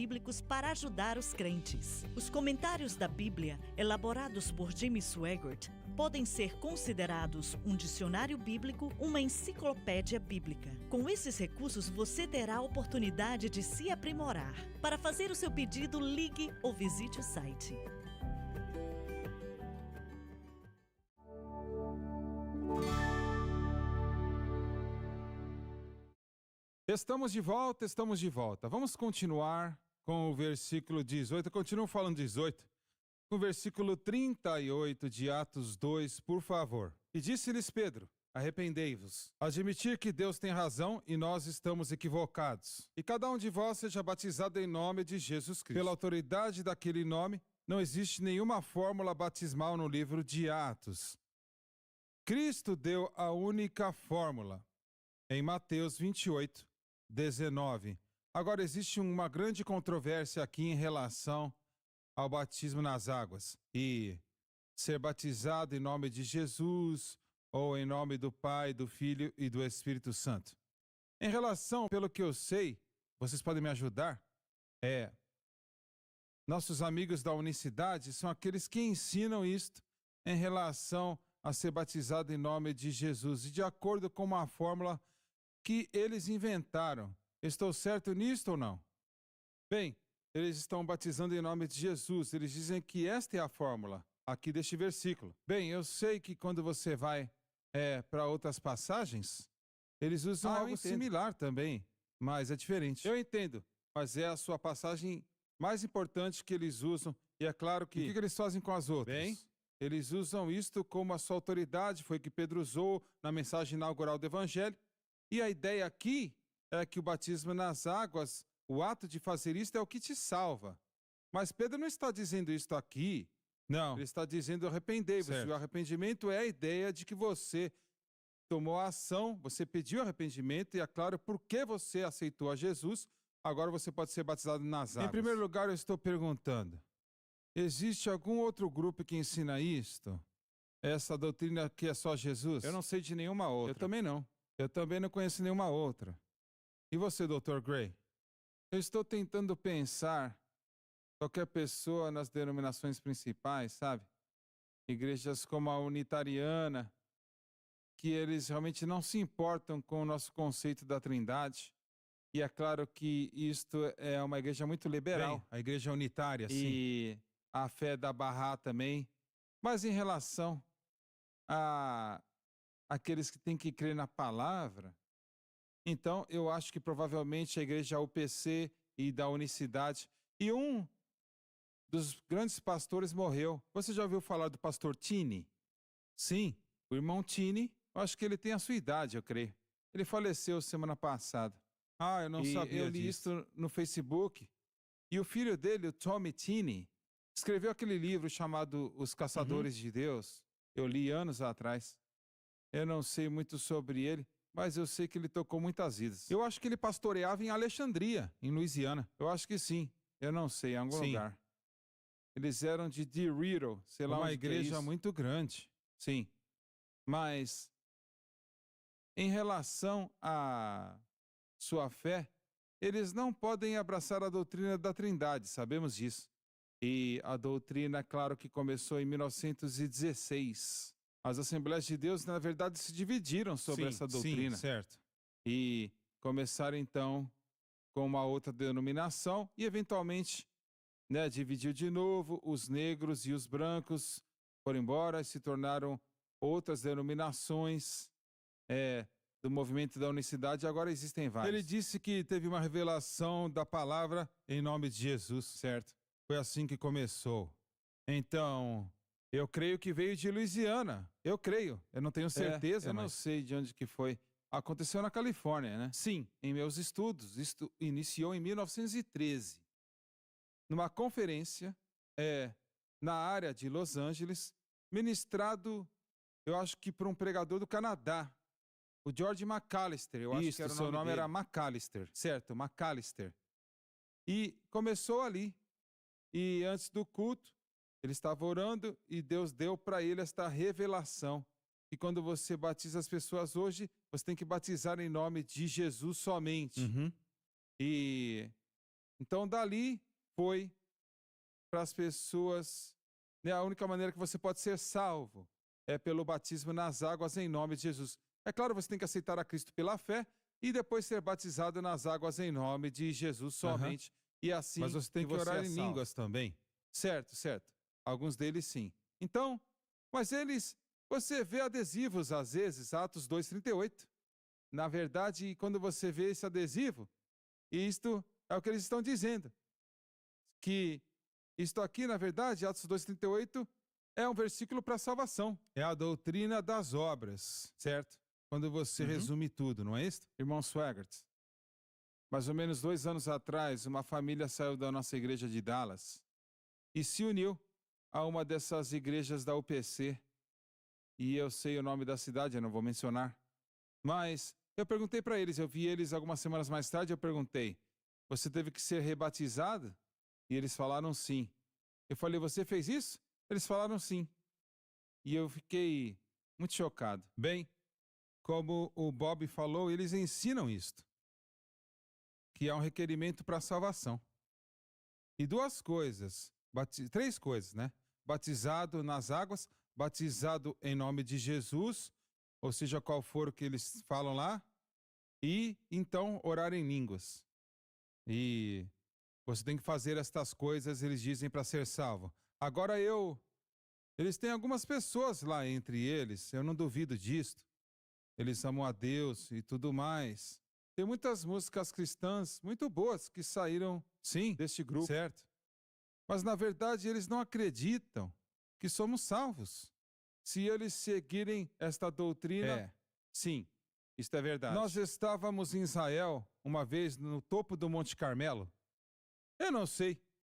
bíblicos para ajudar os crentes. Os comentários da Bíblia, elaborados por Jimmy Swaggart, podem ser considerados um dicionário bíblico, uma enciclopédia bíblica. Com esses recursos, você terá a oportunidade de se aprimorar. Para fazer o seu pedido, ligue ou visite o site. Estamos de volta. Vamos continuar com o versículo 18. Eu continuo falando 18. Com o versículo 38 de Atos 2, por favor. E disse-lhes Pedro: arrependei-vos. Admitir que Deus tem razão e nós estamos equivocados. E cada um de vós seja batizado em nome de Jesus Cristo. Pela autoridade daquele nome, não existe nenhuma fórmula batismal no livro de Atos. Cristo deu a única fórmula em Mateus 28, 19. Agora, existe uma grande controvérsia aqui em relação ao batismo nas águas. E ser batizado em nome de Jesus ou em nome do Pai, do Filho e do Espírito Santo. Em relação, pelo que eu sei, vocês podem me ajudar, nossos amigos da Unicidade são aqueles que ensinam isto em relação a ser batizado em nome de Jesus. E de acordo com uma fórmula que eles inventaram. Estou certo nisto ou não? Bem, eles estão batizando em nome de Jesus. Eles dizem que esta é a fórmula aqui deste versículo. Bem, eu sei que quando você vai para outras passagens, eles usam algo similar também, mas é diferente. Eu entendo, mas é a sua passagem mais importante que eles usam. E é claro que... E o que eles fazem com as outras? Bem, eles usam isto como a sua autoridade, foi que Pedro usou na mensagem inaugural do Evangelho. E a ideia aqui é que o batismo nas águas, o ato de fazer isto é o que te salva. Mas Pedro não está dizendo isto aqui. Não. Ele está dizendo arrependei-vos. E o arrependimento é a ideia de que você tomou a ação, você pediu arrependimento e é claro por que você aceitou a Jesus. Agora você pode ser batizado nas águas. Em primeiro lugar, eu estou perguntando, existe algum outro grupo que ensina isto? Essa doutrina que é só Jesus? Eu não sei de nenhuma outra. Eu também não. Eu também não conheço nenhuma outra. E você, Dr. Gray? Eu estou tentando pensar qualquer pessoa nas denominações principais, sabe? Igrejas como a Unitariana, que eles realmente não se importam com o nosso conceito da Trindade. E é claro que isto é uma igreja muito liberal. Bem, a igreja unitária, sim. E a fé da Bahá também. Mas em relação a aqueles que têm que crer na palavra, então eu acho que provavelmente a igreja UPC e da Unicidade, e um dos grandes pastores morreu. Você já ouviu falar do pastor Tini? Sim, o irmão Tini, eu acho que ele tem a sua idade, eu creio. Ele faleceu semana passada. Ah, eu não sabia disso. Eu li isso no Facebook. E o filho dele, o Tommy Tini, escreveu aquele livro chamado Os Caçadores de Deus. Eu li anos atrás. Eu não sei muito sobre ele, mas eu sei que ele tocou muitas vidas. Eu acho que ele pastoreava em Alexandria, em Louisiana. Eu acho que sim. Eu não sei, em algum lugar. Eles eram de DeRidder, sei lá, uma igreja muito grande. Sim. Mas, em relação à sua fé, eles não podem abraçar a doutrina da Trindade, sabemos disso. E a doutrina, claro que começou em 1916. As Assembleias de Deus, na verdade, se dividiram sobre essa doutrina. Sim, certo. E começaram, então, com uma outra denominação e, eventualmente, dividiu de novo. Os negros e os brancos foram embora e se tornaram outras denominações do movimento da unicidade. Agora existem várias. Ele disse que teve uma revelação da palavra em nome de Jesus, certo? Foi assim que começou. Então, eu creio que veio de Louisiana. Eu creio. Eu não tenho certeza, mas... Eu não sei de onde que foi. Aconteceu na Califórnia, né? Sim, em meus estudos. Isto iniciou em 1913. Numa conferência na área de Los Angeles, ministrado, eu acho que por um pregador do Canadá, o George McAllister. Eu acho que era o seu nome era McAllister. Certo, McAllister. E começou ali. E antes do culto, ele estava orando e Deus deu para ele esta revelação. E quando você batiza as pessoas hoje, você tem que batizar em nome de Jesus somente. E Então, dali foi para as pessoas, né, a única maneira que você pode ser salvo é pelo batismo nas águas em nome de Jesus. É claro, você tem que aceitar a Cristo pela fé e depois ser batizado nas águas em nome de Jesus somente. E assim Mas você tem que você orar é em salvo. línguas também. Certo, certo. Alguns deles sim. Então, mas você vê adesivos às vezes, Atos 2:38. Na verdade, quando você vê esse adesivo, isto é o que eles estão dizendo. Que isto aqui, na verdade, Atos 2:38, é um versículo para salvação. É a doutrina das obras, Certo? quando você resume tudo, não é isso? Irmão Swaggart, mais ou menos 2 anos atrás, uma família saiu da nossa igreja de Dallas e se uniu a uma dessas igrejas da UPC. E eu sei o nome da cidade, eu não vou mencionar. Mas eu perguntei para eles, eu vi eles algumas semanas mais tarde, eu perguntei, você teve que ser rebatizado? E eles falaram sim. Eu falei, você fez isso? Eles falaram sim. E eu fiquei muito chocado. Bem, como o Bob falou, eles ensinam isto, Que é um requerimento para a salvação. E duas coisas, três coisas, né? Batizado nas águas, batizado em nome de Jesus, ou seja, qual for o que eles falam lá, e então orar em línguas. E você tem que fazer estas coisas, eles dizem, para ser salvo. Agora eles têm algumas pessoas lá entre eles, eu não duvido disto. Eles amam a Deus e tudo mais. Tem muitas músicas cristãs muito boas que saíram, Sim, deste grupo. certo. Mas na verdade eles não acreditam que somos salvos. Se eles seguirem esta doutrina, sim, isto é verdade. Nós estávamos em Israel uma vez no topo do Monte Carmelo. Eu não sei